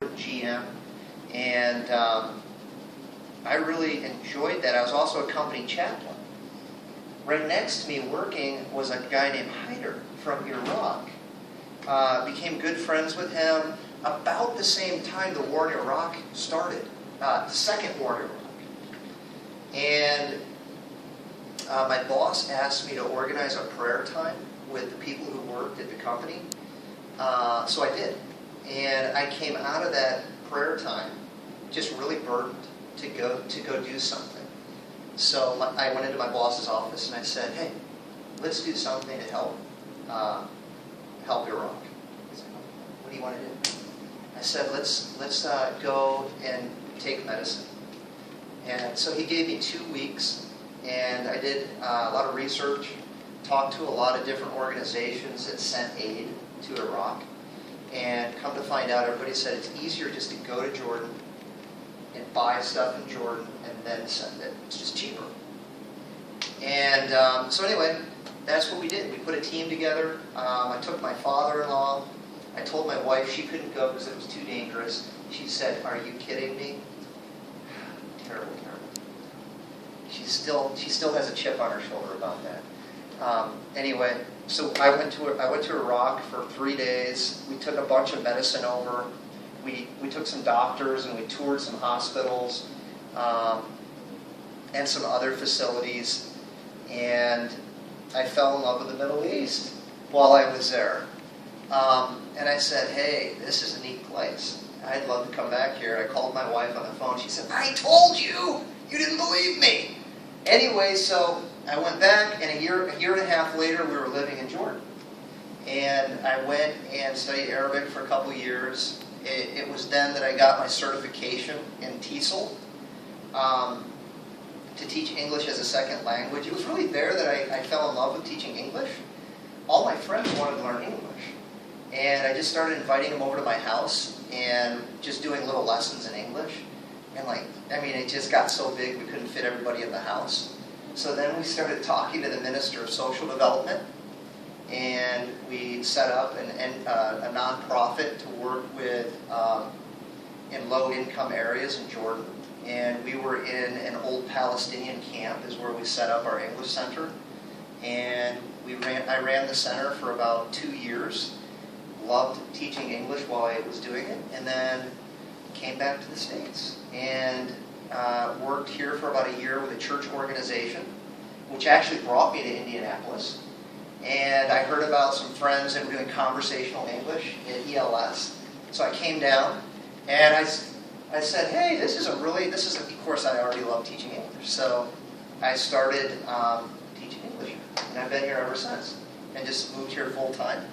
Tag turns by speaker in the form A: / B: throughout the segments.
A: GM, and I really enjoyed that. I was also a company chaplain. Right next to me working was a guy named Hyder from Iraq. Became good friends with him about the same time the war in Iraq started, the second war in Iraq. And my boss asked me to organize a prayer time with the people who worked at the company. So I did. And I came out of that prayer time just really burdened to go do something. So I went into my boss's office and I said, "Hey, let's do something to help Iraq." He said, "What do you want to do?" I said, let's go and take medicine." And so he gave me 2 weeks, and I did a lot of research, talked to a lot of different organizations that sent aid to Iraq. And come to find out, everybody said it's easier just to go to Jordan and buy stuff in Jordan and then send it. It's just cheaper. And so anyway, that's what we did. We put a team together. I took my father-in-law. I told my wife she couldn't go because it was too dangerous. She said, "Are you kidding me?" Terrible, terrible. She still has a chip on her shoulder about that. Anyway, so I went to Iraq for 3 days. We took a bunch of medicine over. We took some doctors and we toured some hospitals and some other facilities. And I fell in love with the Middle East while I was there. And I said, "Hey, this is a neat place. I'd love to come back here." I called my wife on the phone. She said, "I told you! You didn't believe me!" Anyway, so I went back, and a year and a half later, we were living in Jordan. And I went and studied Arabic for a couple years. It was then that I got my certification in TESOL to teach English as a second language. It was really there that I fell in love with teaching English. All my friends wanted to learn English. And I just started inviting them over to my house and just doing little lessons in English. And it just got so big we couldn't fit everybody in the house. So then we started talking to the Minister of Social Development, and we set up a nonprofit to work with in low-income areas in Jordan. And we were in an old Palestinian camp is where we set up our English center. And I ran the center for about 2 years. Loved teaching English while I was doing it, and then came back to the States and worked here for about a year with a church organization, which actually brought me to Indianapolis. And I heard about some friends that were doing conversational English at ELS, so I came down and I said, "Hey, of course I already love teaching English, so I started teaching English, and I've been here ever since, and just moved here full time."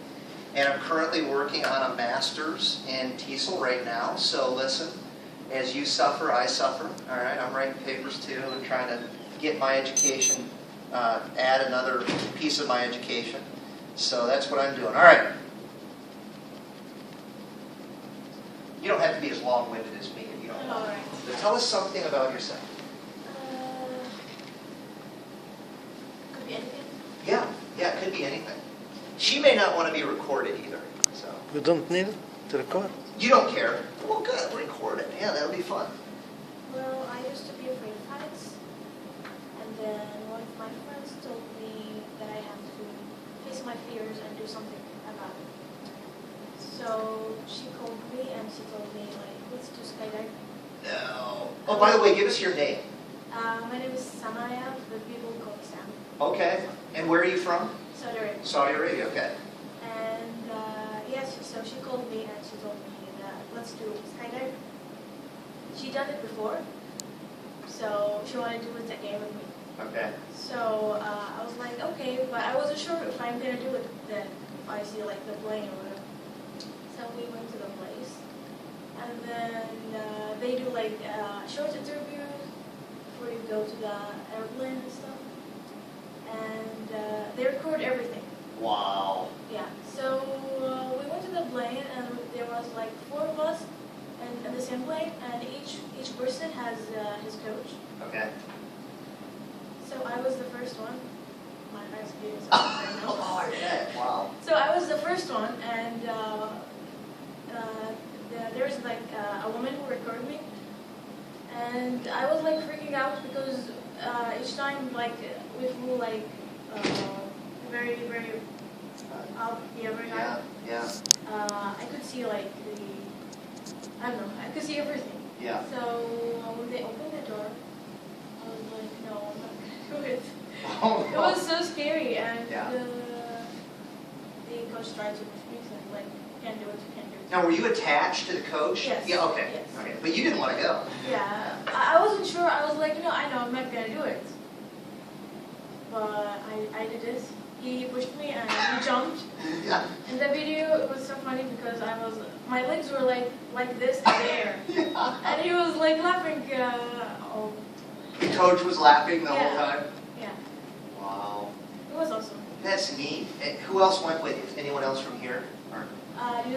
A: And I'm currently working on a master's in TESOL right now. So listen, as you suffer, I suffer. All right, I'm writing papers too and trying to get my education, add another piece of my education. So that's what I'm doing. All right. You don't have to be as long-winded as me if you don't want.
B: All right.
A: So tell us something about yourself.
B: Could be anything.
A: Yeah, it could be anything. She may not want to be recorded either. So
C: You don't need to record?
A: you don't care. Well, good, record it. Yeah, that'll be fun.
B: Well, I used to be afraid of heights, and then one of my friends told me that I have to face my fears and do something about it. So she called me and she told me, let's do skydiving.
A: No. Oh, by the way, give us your name.
B: My name is Samaya, but people call me Sam.
A: Okay. And where are you from?
B: Saudi Arabia.
A: Saudi Arabia, okay.
B: And yes, so she called me and she told me that let's do skydiving. She done it before, so she wanted to do it again with me.
A: Okay.
B: So I was like, okay, but I wasn't sure if I'm gonna do it then, if I see the plane or whatever. So we went to the place, and then they do short interviews before you go to the airplane and stuff, and they record everything.
A: Wow.
B: Yeah. So we went to the plane, and there was 4 of us, in the same plane, and each person has his coach.
A: Okay.
B: So I was the first one. My experience.
A: Oh, yeah. Wow.
B: So I was the first one, and the there was like a woman who recorded me, and I was like freaking out because each time like we flew like very up, very high.
A: Yeah.
B: I could see like I don't know, I could see everything.
A: Yeah.
B: So when they opened the door, I was like, no, I'm not gonna do it.
A: Oh,
B: It was so scary, and
A: Yeah.
B: the coach tried to push me, so like, you can't do it, you can't do it.
A: Now, were you attached to the coach?
B: Yes.
A: Yeah. Okay.
B: Yes.
A: Okay. But you didn't want to go.
B: Yeah, I wasn't sure. I was like, I know I'm not gonna do it. But I did it. He pushed me and he jumped.
A: Yeah.
B: In the video, it was so funny because my legs were like this in the air.
A: Yeah.
B: And he was like laughing.
A: The coach was laughing the whole
B: Yeah.
A: time.
B: Yeah,
A: Wow.
B: it was awesome.
A: That's neat. And who else went with you? Anyone else from here? Or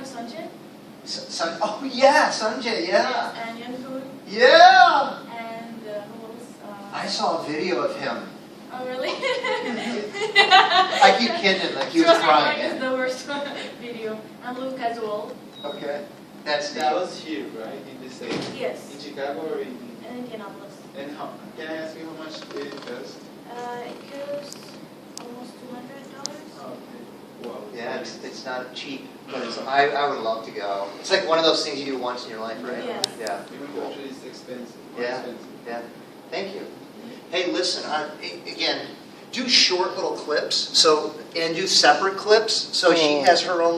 B: Sanjay.
A: Oh yeah, Sanjay. Yeah.
B: And Yantoon.
A: Yeah.
B: And who else?
A: I saw a video of him.
B: Oh really?
A: I keep kidding, like he was
B: Trust me,
A: crying.
B: mine is the worst video. And Luke as well.
A: Okay. That's neat.
D: That was here, right? In the state?
B: Yes.
D: In Chicago or in...
B: In Indianapolis.
D: And how, can I ask you how much it cost?
B: It costs almost $200.
D: Okay. Wow.
A: Yeah, it's not cheap, but I would love to go. It's like one of those things you do once in your life, right?
B: Yes.
A: Yeah.
D: Even though it's expensive. More
A: Yeah.
D: expensive.
A: Yeah. Thank you. Hey, listen, again, do short little clips, and do separate clips. So she has her own little